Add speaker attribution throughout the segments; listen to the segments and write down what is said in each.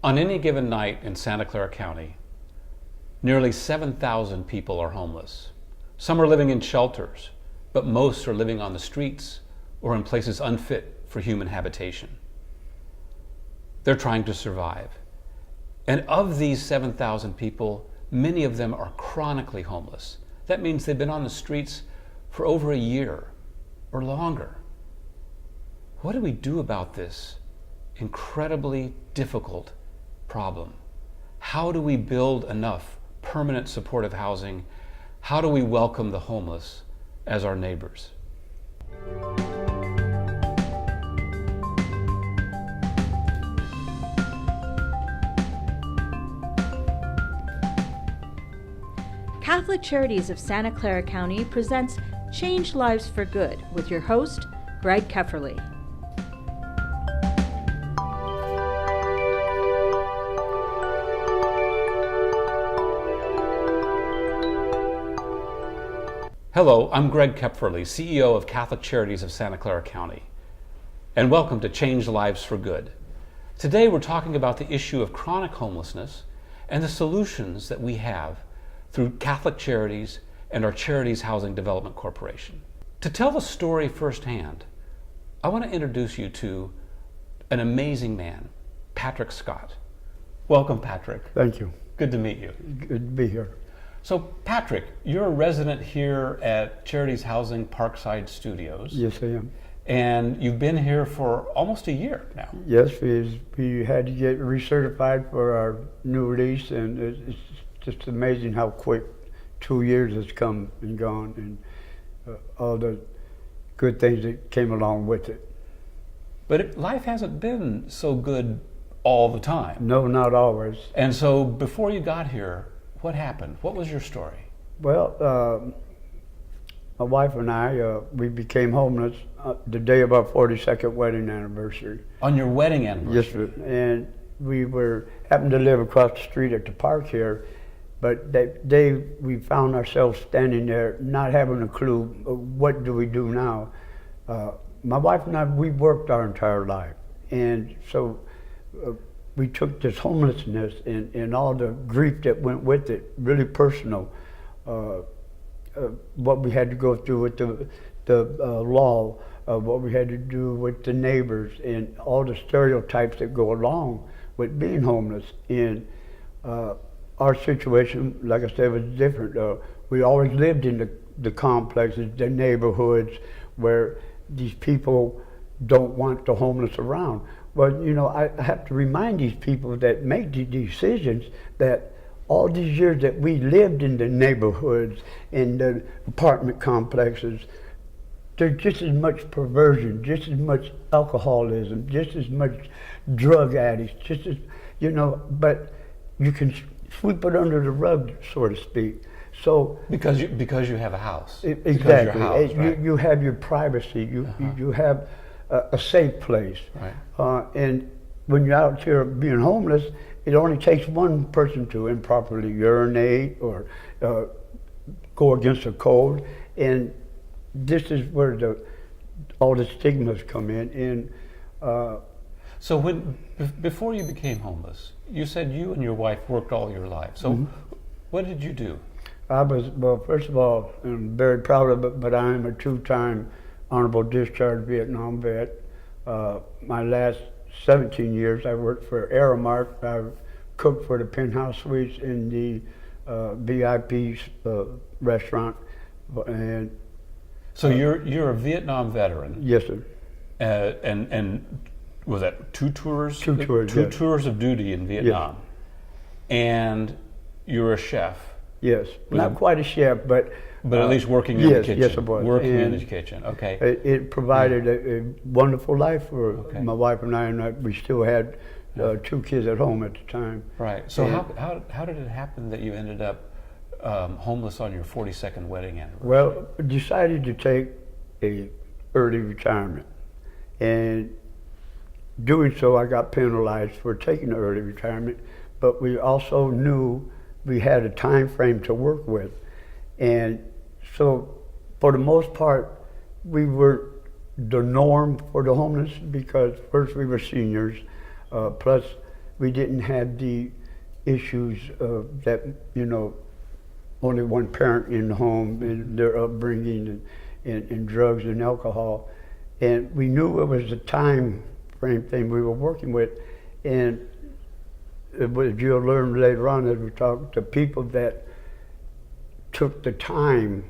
Speaker 1: On any given night in Santa Clara County, nearly 7,000 people are homeless. Some are living in shelters, but most are living on the streets or in places unfit for human habitation. They're trying to survive. And of these 7,000 people, many of them are chronically homeless. That means they've been on the streets for over a year or longer. What do we do about this incredibly difficult problem? How do we build enough permanent supportive housing? How do we welcome the homeless as our neighbors?
Speaker 2: Catholic Charities of Santa Clara County presents Change Lives for Good with your host, Greg Kefferly.
Speaker 1: Hello, I'm Greg Kepferly, CEO of Catholic Charities of Santa Clara County, and welcome to Change Lives for Good. Today we're talking about the issue of chronic homelessness and the solutions that we have through Catholic Charities and our Charities Housing Development Corporation. To tell the story firsthand, I want to introduce you to an amazing man, Patrick Scott. Welcome, Patrick.
Speaker 3: Thank you.
Speaker 1: Good to meet you.
Speaker 3: Good to be here.
Speaker 1: So, Patrick, you're a resident here at Charities Housing Parkside Studios.
Speaker 3: Yes, I am.
Speaker 1: And you've been here for almost a year now.
Speaker 3: Yes, we had to get recertified for our new lease, and it's just amazing how quick 2 years has come and gone, and all the good things that came along with it.
Speaker 1: But life hasn't been so good all the time.
Speaker 3: No, not always.
Speaker 1: And so before you got here, what happened? What was your story?
Speaker 3: Well, my wife and I, we became homeless the day of our 42nd wedding anniversary.
Speaker 1: On your wedding anniversary?
Speaker 3: Yes, sir. And we happened to live across the street at the park here, but that day we found ourselves standing there not having a clue, what do we do now? My wife and I, we worked our entire life, and so we took this homelessness and all the grief that went with it, really personal, what we had to go through with the law, what we had to do with the neighbors, and all the stereotypes that go along with being homeless. And our situation, like I said, was different. We always lived in the complexes, the neighborhoods where these people don't want the homeless around. Well, you know, I have to remind these people that make these decisions that all these years that we lived in the neighborhoods, in the apartment complexes, there's just as much perversion, just as much alcoholism, just as much drug addicts, just as, you know, but you can sweep it under the rug, so to speak. So
Speaker 1: because you have a house.
Speaker 3: Exactly.
Speaker 1: House, right?
Speaker 3: You have your privacy. You have a safe place.
Speaker 1: Right.
Speaker 3: And when you're out here being homeless, it only takes one person to improperly urinate or go against the code, and this is where all the stigmas come in. And
Speaker 1: so before you became homeless, you said you and your wife worked all your life. So what did you do?
Speaker 3: Well, first of all, I'm very proud of it, but I am a two-time honorable discharge Vietnam vet. My last 17 years I worked for Aramark. I cooked for the Penthouse Suites in the VIP restaurant. And
Speaker 1: so you're a Vietnam veteran.
Speaker 3: Yes, sir.
Speaker 1: And was that two tours?
Speaker 3: Two tours.
Speaker 1: Two
Speaker 3: yes.
Speaker 1: tours of duty in Vietnam.
Speaker 3: Yes.
Speaker 1: And you're a chef.
Speaker 3: Yes, not quite a chef, but
Speaker 1: at least working in the kitchen.
Speaker 3: Yes, I was.
Speaker 1: Working in the kitchen. Okay.
Speaker 3: It provided a wonderful life for my wife and I, and we still had 2 kids at home at the time.
Speaker 1: Right. So how did it happen that you ended up homeless on your 42nd wedding anniversary?
Speaker 3: Well, decided to take a early retirement, and doing so I got penalized for taking an early retirement, but we also knew we had a time frame to work with. And so for the most part, we were the norm for the homeless because first we were seniors, plus we didn't have the issues that, only one parent in the home and their upbringing and drugs and alcohol. And we knew it was a time frame thing we were working with. And what you'll learn later on as we talk to people that took the time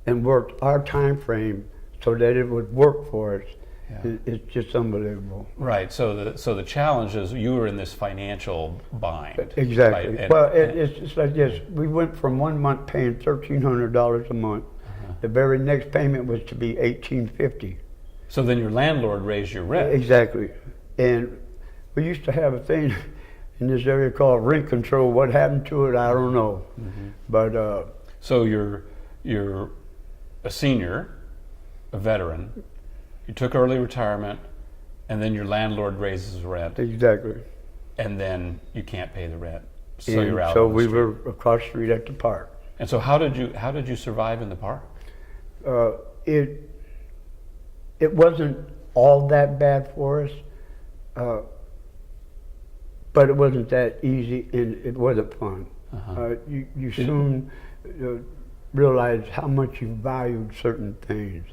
Speaker 3: and worked our time frame so that it would work for us. Yeah. It's just unbelievable.
Speaker 1: Right. So the challenge is you were in this financial bind.
Speaker 3: Exactly.
Speaker 1: Right?
Speaker 3: Well, it's like this. We went from 1 month paying $1,300 a month. The very next payment was to be $1,850.
Speaker 1: So then your landlord raised your rent.
Speaker 3: Exactly. And we used to have a thing in this area called rent control. What happened to it, I don't know. But
Speaker 1: so you're a senior, a veteran. You took early retirement, and then your landlord raises rent.
Speaker 3: Exactly.
Speaker 1: And then you can't pay the rent, so
Speaker 3: and
Speaker 1: you're out.
Speaker 3: So
Speaker 1: on the
Speaker 3: we
Speaker 1: street.
Speaker 3: were across the street at the park.
Speaker 1: And so how did you survive in the park?
Speaker 3: It wasn't all that bad for us, but it wasn't that easy, and it wasn't fun. You soon realize how much you valued certain things.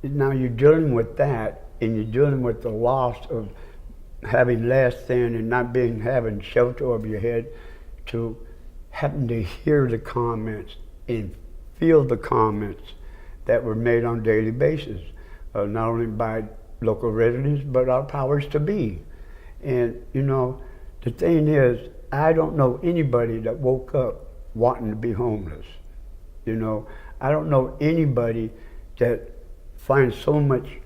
Speaker 3: Now you're dealing with that, and you're dealing with the loss of having less than and not having shelter over your head, to having to hear the comments and feel the comments that were made on a daily basis, not only by local residents, but our powers to be. And the thing is, I don't know anybody that woke up wanting to be homeless. I don't know anybody that finds so much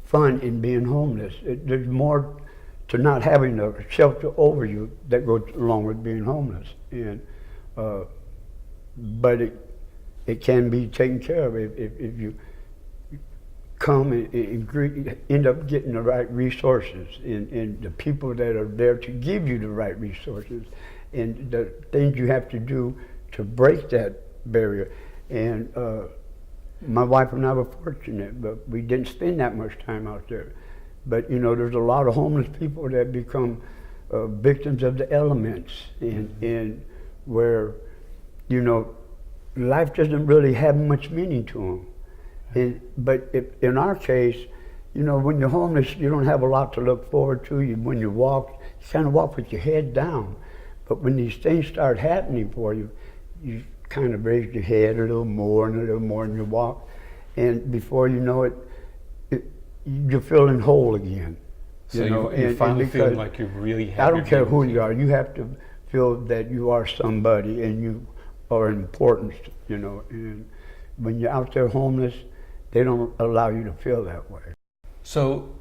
Speaker 3: fun in being homeless. There's more to not having a shelter over you that goes along with being homeless. And but it can be taken care of if you come and end up getting the right resources and the people that are there to give you the right resources and the things you have to do to break that barrier. And my wife and I were fortunate, but we didn't spend that much time out there. But there's a lot of homeless people that become victims of the elements, and where life doesn't really have much meaning to them. But in our case, when you're homeless, you don't have a lot to look forward to. When you walk, you kind of walk with your head down. But when these things start happening for you, you kind of raise your head a little more and a little more, and you walk. And before you know it, you're feeling whole again.
Speaker 1: So you finally feel like you really have.
Speaker 3: I don't care who you are. You have to feel that you are somebody and you are important. And when you're out there homeless, they don't allow you to feel that way.
Speaker 1: So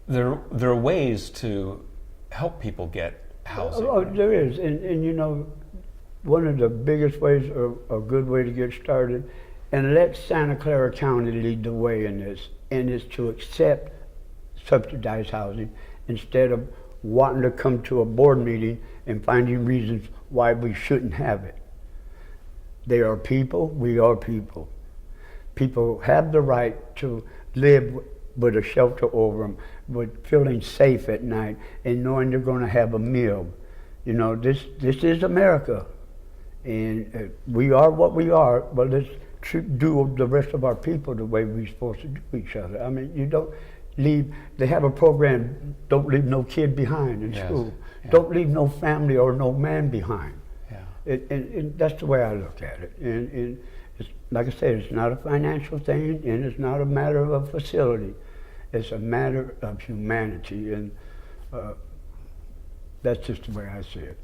Speaker 1: there are ways to help people get housing.
Speaker 3: Oh, there is, and one of the biggest ways, or a good way to get started, and let Santa Clara County lead the way in this, and is to accept subsidized housing instead of wanting to come to a board meeting and finding reasons why we shouldn't have it. They are people, we are people. People have the right to live with a shelter over them, with feeling safe at night and knowing they're going to have a meal. This is America, and we are what we are, but let's do the rest of our people the way we're supposed to do each other. I mean, you don't leave, they have a program, don't leave no kid behind in school. Yeah. Don't leave no family or no man behind. Yeah. And that's the way I look at it. And it's, like I said, it's not a financial thing, and it's not a matter of a facility. It's a matter of humanity, and that's just the way I see it.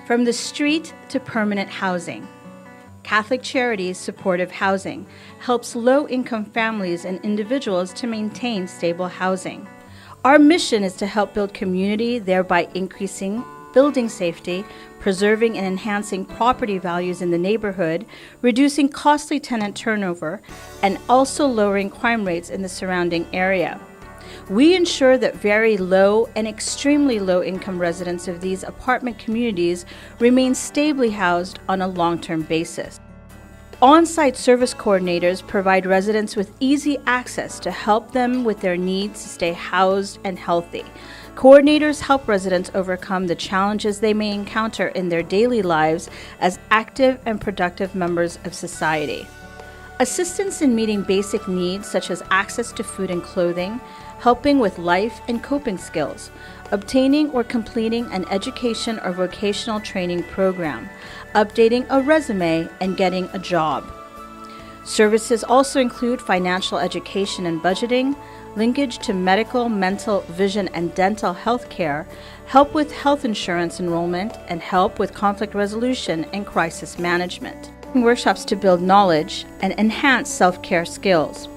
Speaker 2: From the street to permanent housing, Catholic Charities Supportive Housing helps low-income families and individuals to maintain stable housing. Our mission is to help build community, thereby increasing building safety, preserving and enhancing property values in the neighborhood, reducing costly tenant turnover, and also lowering crime rates in the surrounding area. We ensure that very low and extremely low income residents of these apartment communities remain stably housed on a long-term basis. On-site service coordinators provide residents with easy access to help them with their needs to stay housed and healthy. Coordinators help residents overcome the challenges they may encounter in their daily lives as active and productive members of society. Assistance in meeting basic needs such as access to food and clothing, helping with life and coping skills, obtaining or completing an education or vocational training program, updating a resume, and getting a job. Services also include financial education and budgeting, linkage to medical, mental, vision, and dental health care, help with health insurance enrollment, and help with conflict resolution and crisis management. Workshops to build knowledge and enhance self-care skills.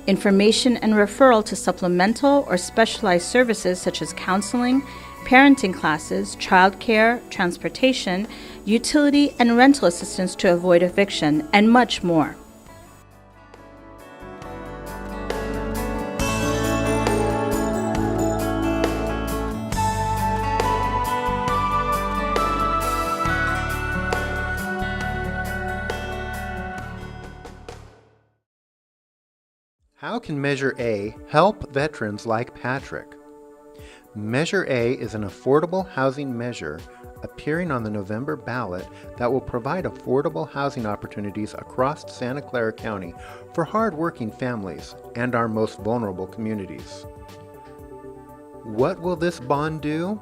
Speaker 2: Information and referral to supplemental or specialized services such as counseling, parenting classes, childcare, transportation, utility and rental assistance to avoid eviction, and much more.
Speaker 4: How can Measure A help veterans like Patrick? Measure A is an affordable housing measure appearing on the November ballot that will provide affordable housing opportunities across Santa Clara County for hard-working families and our most vulnerable communities. What will this bond do?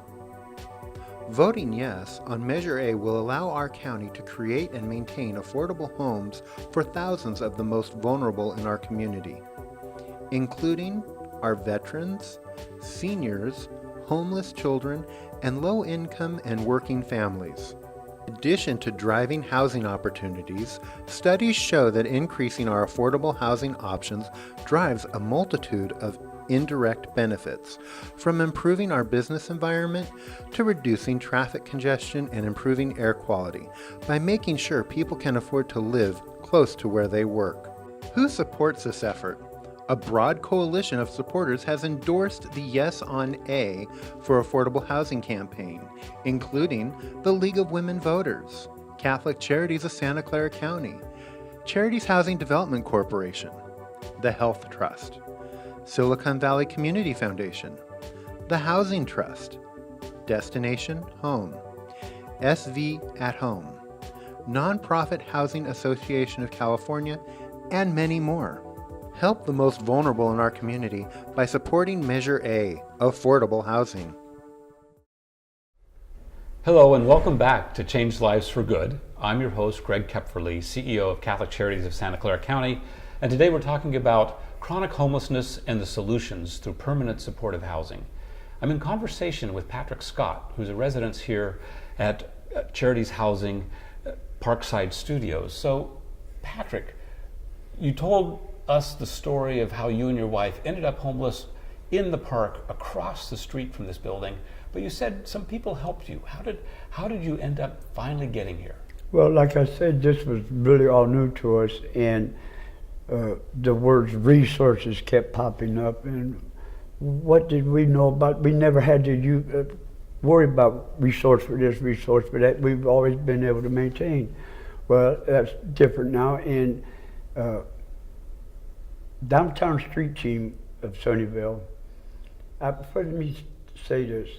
Speaker 4: Voting yes on Measure A will allow our county to create and maintain affordable homes for thousands of the most vulnerable in our community, including our veterans, seniors, homeless children, and low-income and working families. In addition to driving housing opportunities, studies show that increasing our affordable housing options drives a multitude of indirect benefits, from improving our business environment to reducing traffic congestion and improving air quality by making sure people can afford to live close to where they work. Who supports this effort? A broad coalition of supporters has endorsed the Yes on A for Affordable Housing campaign, including the League of Women Voters, Catholic Charities of Santa Clara County, Charities Housing Development Corporation, the Health Trust, Silicon Valley Community Foundation, the Housing Trust, Destination Home, SV at Home, Nonprofit Housing Association of California, and many more. Help the most vulnerable in our community by supporting Measure A, affordable housing.
Speaker 1: Hello and welcome back to Change Lives for Good. I'm your host, Greg Kepferly, CEO of Catholic Charities of Santa Clara County, and today we're talking about chronic homelessness and the solutions through permanent supportive housing. I'm in conversation with Patrick Scott, who's a resident here at Charities Housing Parkside Studios. So, Patrick, you told us the story of how you and your wife ended up homeless in the park across the street from this building, but you said some people helped you. How did you end up finally getting here?
Speaker 3: Well, like I said, this was really all new to us, and the words resources kept popping up, and what did we know about? We never had to worry about resource for this, resource for that. We've always been able to maintain. Well, that's different now, and Downtown Street Team of Sunnyvale, let me say this,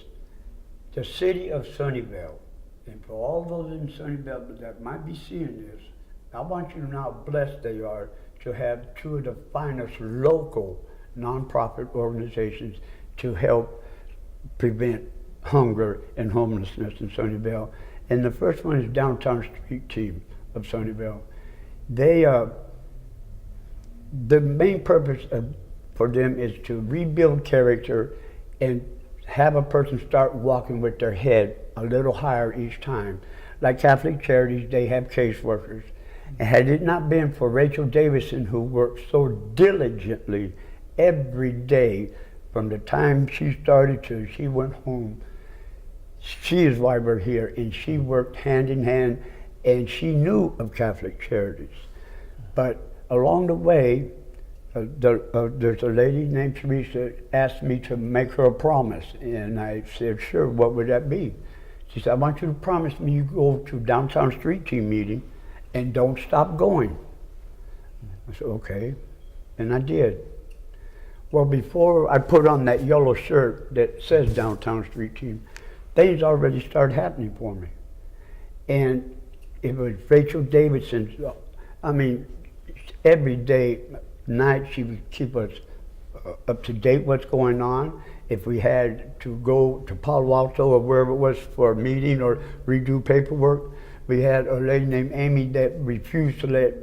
Speaker 3: the city of Sunnyvale, and for all those in Sunnyvale that might be seeing this, I want you to know how blessed they are to have two of the finest local nonprofit organizations to help prevent hunger and homelessness in Sunnyvale. And the first one is Downtown Street Team of Sunnyvale. The main purpose for them is to rebuild character and have a person start walking with their head a little higher each time. Like Catholic Charities, they have caseworkers. And had it not been for Rachel Davison, who worked so diligently every day from the time she started till she went home, she is why we're here, and she worked hand in hand, and she knew of Catholic Charities. But along the way, there's a lady named Teresa asked me to make her a promise, and I said, sure, what would that be? She said, I want you to promise me you go to Downtown Street Team meeting and don't stop going. I said, okay. And I did. Well, before I put on that yellow shirt that says Downtown Street Team, things already started happening for me. And it was Rachel Davidson's, I mean, every day, night, she would keep us up to date what's going on. If we had to go to Palo Alto or wherever it was for a meeting or redo paperwork, we had a lady named Amy that refused to let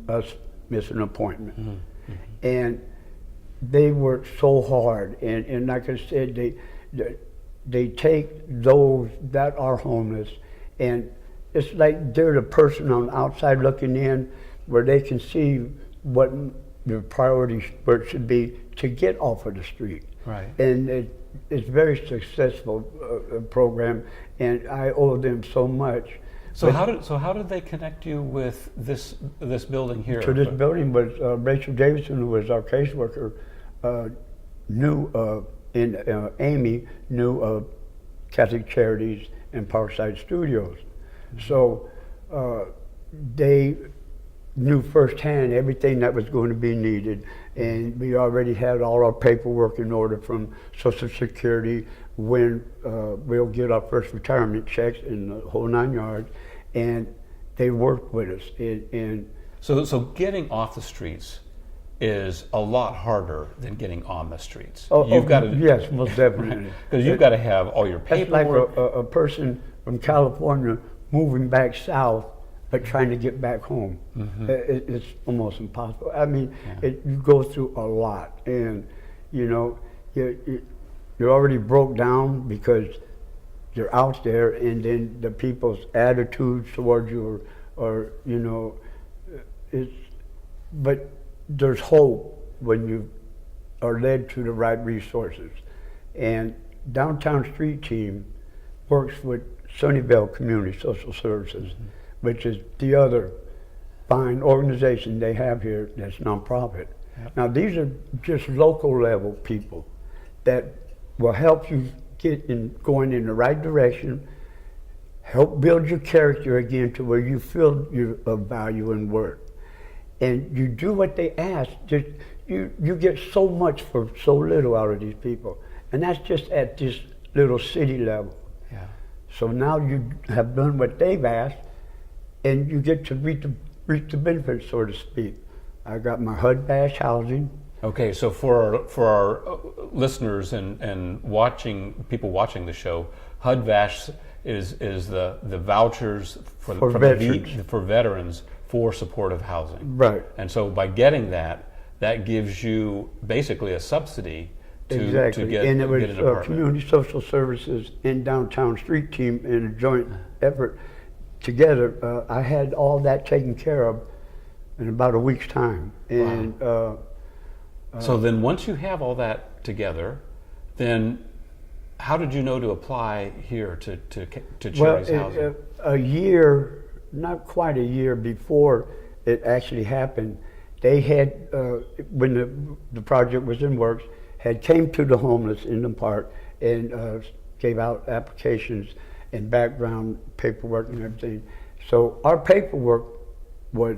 Speaker 3: us miss an appointment. Mm-hmm. And they work so hard, and like I said, they take those that are homeless, and it's like they're the person on the outside looking in, where they can see what the priorities where it should be to get off of the street.
Speaker 1: Right.
Speaker 3: And it's very successful program, and I owe them so much.
Speaker 1: So how did they connect you with this building here?
Speaker 3: So this building was Rachel Davidson, who was our caseworker, knew and Amy knew of Catholic Charities and Parkside Studios. Mm-hmm. So they knew firsthand everything that was going to be needed, and we already had all our paperwork in order from Social Security, when we'll get our first retirement checks in the whole 9 yards, and they worked with us. And
Speaker 1: so getting off the streets is a lot harder than getting on the streets.
Speaker 3: You've got to, yes, most definitely,
Speaker 1: because you've got to have all your paperwork.
Speaker 3: It's like a person from California moving back south but trying to get back home. Mm-hmm. It's almost impossible. I mean, you go through a lot, and you know, you're already broke down because you're out there, and then the people's attitudes towards you, or you know, but there's hope when you are led to the right resources. And Downtown Street Team works with Sunnyvale Community Social Services, mm-hmm. which is the other fine organization they have here that's nonprofit. Yep. Now these are just local level people that will help you get going in the right direction, help build your character again to where you feel you're of value and worth. And you do what they ask, just, you get so much for so little out of these people. And that's just at this little city level.
Speaker 1: Yeah.
Speaker 3: So now you have done what they've asked, and you get to reap the benefits, so to speak. I got my HUD bash housing.
Speaker 1: Okay, so for our listeners and people watching the show, HUD VASH is the vouchers for veterans for supportive housing.
Speaker 3: Right.
Speaker 1: And so by getting that gives you basically a subsidy to get
Speaker 3: and it was
Speaker 1: get an apartment.
Speaker 3: Community Social Services and Downtown Street Team in a joint effort together. I had all that taken care of in about a week's time. And
Speaker 1: wow. So then once you have all that together, then how did you know to apply here to Charities Housing?
Speaker 3: A year, not quite a year before it actually happened, they had, when the project was in works, had came to the homeless in the park and gave out applications and background paperwork and everything. So our paperwork was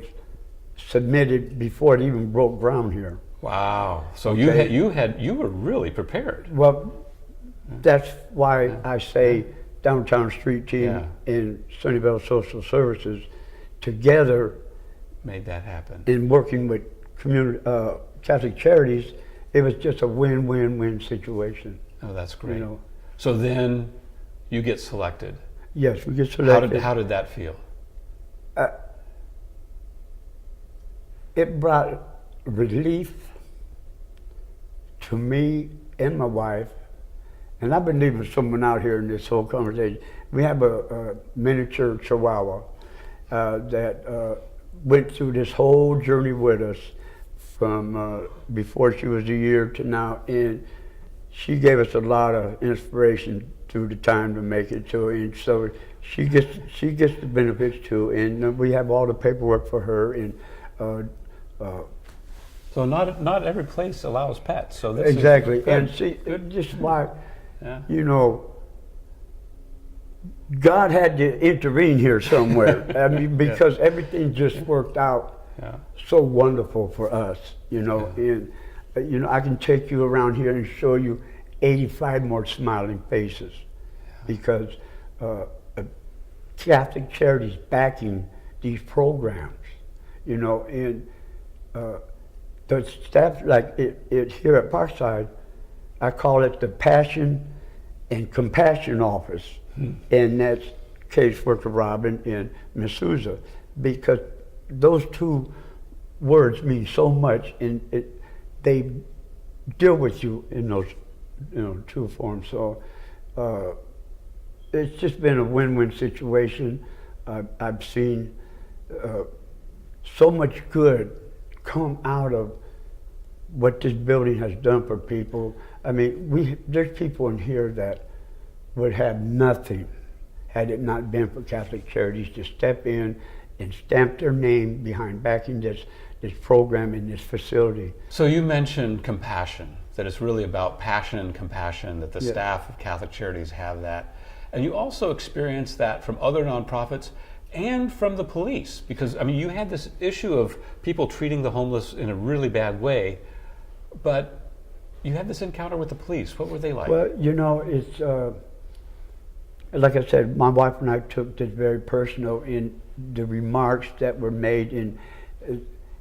Speaker 3: submitted before it even broke ground here.
Speaker 1: Wow! So okay. you were really prepared.
Speaker 3: Well, that's why I say Downtown Street Team and Sunnyvale Social Services together
Speaker 1: made that happen.
Speaker 3: In working with community Catholic Charities, it was just a win-win-win situation.
Speaker 1: Oh, that's great.
Speaker 3: You know?
Speaker 1: So then you get selected.
Speaker 3: Yes, we get selected.
Speaker 1: How did that feel?
Speaker 3: It brought relief to me and my wife, and I've been leaving someone out here in this whole conversation. We have a miniature Chihuahua that went through this whole journey with us from before she was a year to now, and she gave us a lot of inspiration through the time to make it to her, and so she gets the benefits too, and we have all the paperwork for her. And
Speaker 1: so not every place allows pets. So this
Speaker 3: exactly,
Speaker 1: is good.
Speaker 3: And see, just why, you know, God had to intervene here somewhere. I mean, because everything just worked out
Speaker 1: Yeah.
Speaker 3: so wonderful for us, you know.
Speaker 1: Yeah.
Speaker 3: And you know, I can take you around here and show you 85 more smiling faces, because Catholic Charities backing these programs, you know. And the staff, like it here at Parkside, I call it the Passion and Compassion Office, and that's caseworker Robin and Miss Souza, because those two words mean so much, and they deal with you in those, you know, two forms. So it's just been a win-win situation. I've seen so much good come out of what this building has done for people. I mean, there's people in here that would have nothing had it not been for Catholic Charities to step in and stamp their name behind backing this program in this facility.
Speaker 1: So you mentioned compassion, that it's really about passion and compassion, that the staff of Catholic Charities have that. And you also experience that from other nonprofits and from the police, because I mean, you had this issue of people treating the homeless in a really bad way, but you had this encounter with the police. What were they like?
Speaker 3: Well, you know, it's like I said, my wife and I took this very personal in the remarks that were made. In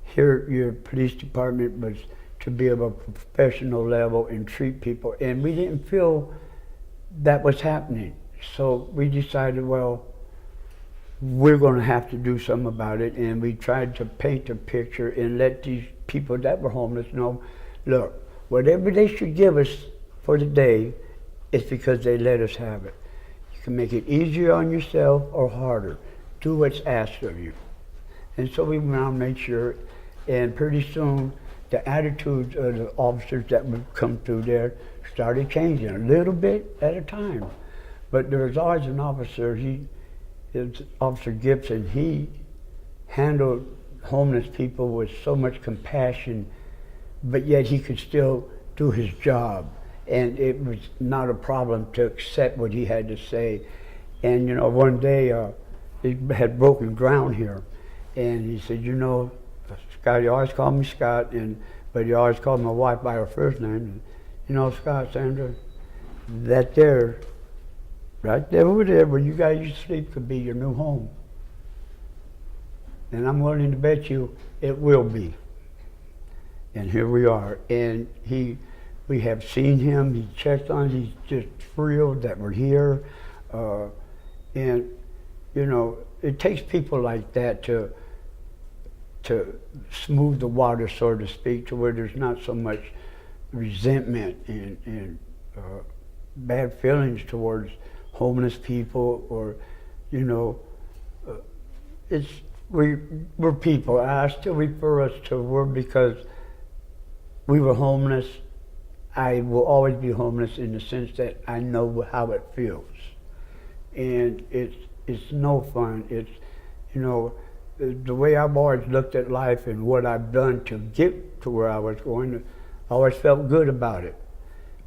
Speaker 3: here, your police department was to be of a professional level and treat people, and we didn't feel that was happening. So we decided, well, we're going to have to do something about it, and we tried to paint a picture and let these people that were homeless know, look, whatever they should give us for the day, it's because they let us have it. You can make it easier on yourself or harder. Do what's asked of you. And so we went out and made sure, and pretty soon the attitudes of the officers that would come through there started changing a little bit at a time. But there was always an officer, it's Officer Gibson. He handled homeless people with so much compassion, but yet he could still do his job. And it was not a problem to accept what he had to say. And you know, one day he had broken ground here, and he said, you know, Scott, he always called me Scott, but he always called my wife by her first name. And, you know, Scott, Sandra, that there, right there over there where you guys used to sleep could be your new home. And I'm willing to bet you it will be. And here we are. And we have seen him, he checked on us, he's just thrilled that we're here. And, you know, it takes people like that to smooth the water, so to speak, to where there's not so much resentment and bad feelings towards homeless people, or, you know, we're people. I still refer us to we're, because we were homeless. I will always be homeless in the sense that I know how it feels, and it's no fun. It's, you know, the way I've always looked at life and what I've done to get to where I was going, I always felt good about it.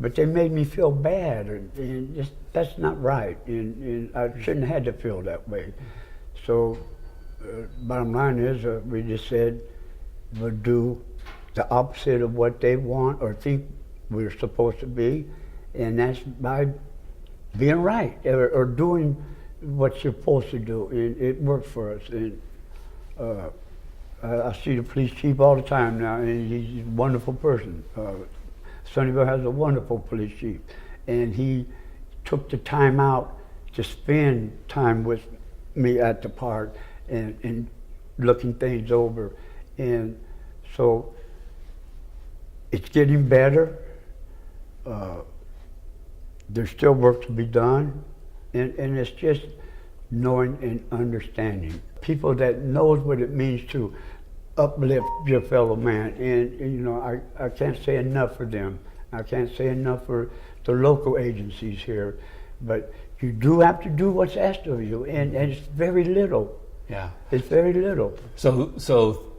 Speaker 3: But they made me feel bad, and just, that's not right, and I shouldn't have had to feel that way. So bottom line is, we just said we'll do the opposite of what they want or think we're supposed to be, and that's by being right or doing what you're supposed to do, and it worked for us. And I see the police chief all the time now, and he's a wonderful person. Sunnyvale has a wonderful police chief, and he took the time out to spend time with me at the park and looking things over. And so it's getting better. There's still work to be done, and it's just knowing and understanding. People that knows what it means to uplift your fellow man, and you know, I can't say enough for them. I can't say enough for the local agencies here, but you do have to do what's asked of you, and it's very little.
Speaker 1: Yeah,
Speaker 3: it's very little.
Speaker 1: So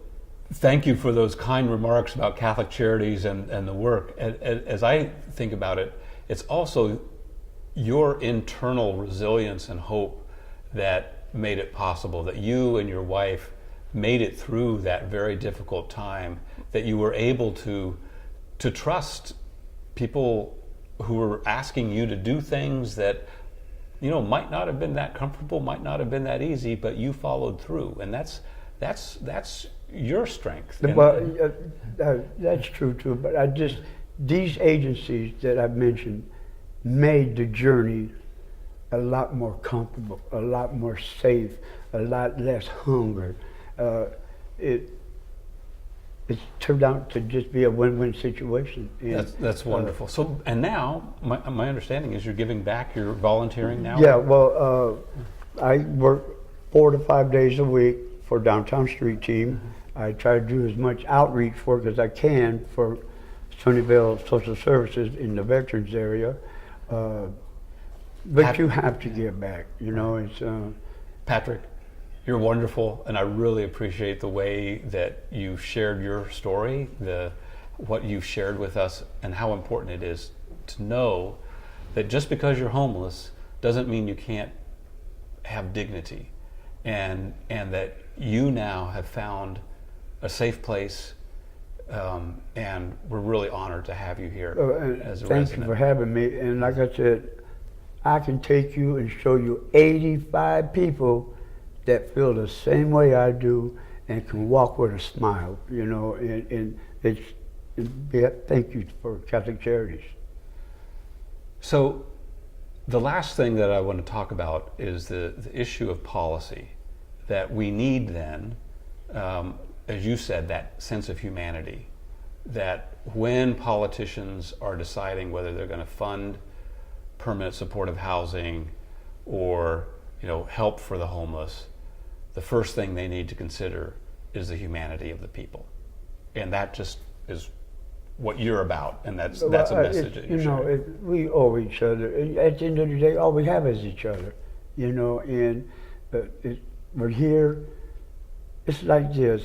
Speaker 1: thank you for those kind remarks about Catholic Charities and the work. As I think about it, it's also your internal resilience and hope that made it possible, that you and your wife made it through that very difficult time, that you were able to trust people who were asking you to do things that, you know, might not have been that comfortable, might not have been that easy, but you followed through, and that's your strength.
Speaker 3: Well, that's true too. But these agencies that I've mentioned made the journey a lot more comfortable, a lot more safe, a lot less hunger. It turned out to just be a win-win situation. And,
Speaker 1: that's wonderful. So, and now, my understanding is you're giving back, you're volunteering now?
Speaker 3: Yeah, well, I work 4 to 5 days a week for Downtown Street Team. I try to do as much outreach work as I can for Sunnyvale Social Services in the veterans area. But you have to give back, you know. It's
Speaker 1: Patrick, you're wonderful, and I really appreciate the way that you shared your story, what you shared with us, and how important it is to know that just because you're homeless doesn't mean you can't have dignity, and that you now have found a safe place, and we're really honored to have you here as a resident.
Speaker 3: Thank you for having me. And like I said, I can take you and show you 85 people that feel the same way I do and can walk with a smile, you know, and thank you for Catholic Charities.
Speaker 1: So the last thing that I want to talk about is the issue of policy, that we need then, as you said, that sense of humanity, that when politicians are deciding whether they're going to fund permanent supportive housing or, you know, help for the homeless, the first thing they need to consider is the humanity of the people, and that just is what you're about, and that's a message that you know.
Speaker 3: We owe each other. At the end of the day, all we have is each other, you know. And we're here. It's like this: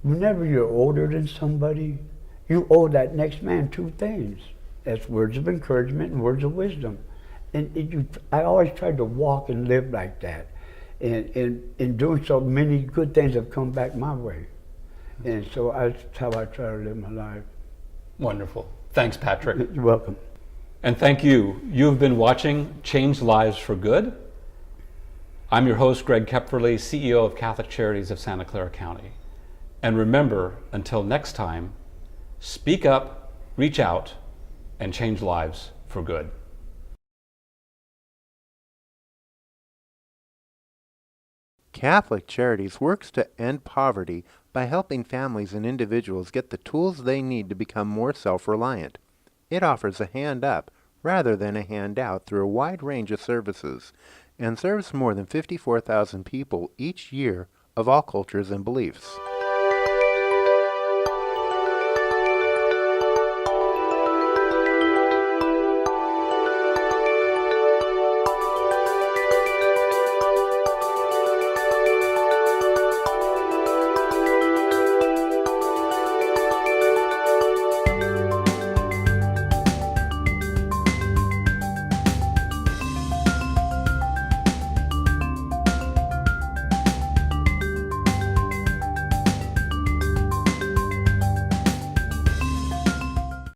Speaker 3: whenever you're older than somebody, you owe that next man 2 things. That's words of encouragement and words of wisdom. And I always tried to walk and live like that. And in doing so, many good things have come back my way. And so that's how I try to live my life.
Speaker 1: Wonderful. Thanks, Patrick.
Speaker 3: You're welcome.
Speaker 1: And thank you. You've been watching Change Lives for Good. I'm your host, Greg Kepferly, CEO of Catholic Charities of Santa Clara County. And remember, until next time, speak up, reach out, and change lives for good.
Speaker 4: Catholic Charities works to end poverty by helping families and individuals get the tools they need to become more self-reliant. It offers a hand up rather than a handout through a wide range of services and serves more than 54,000 people each year of all cultures and beliefs.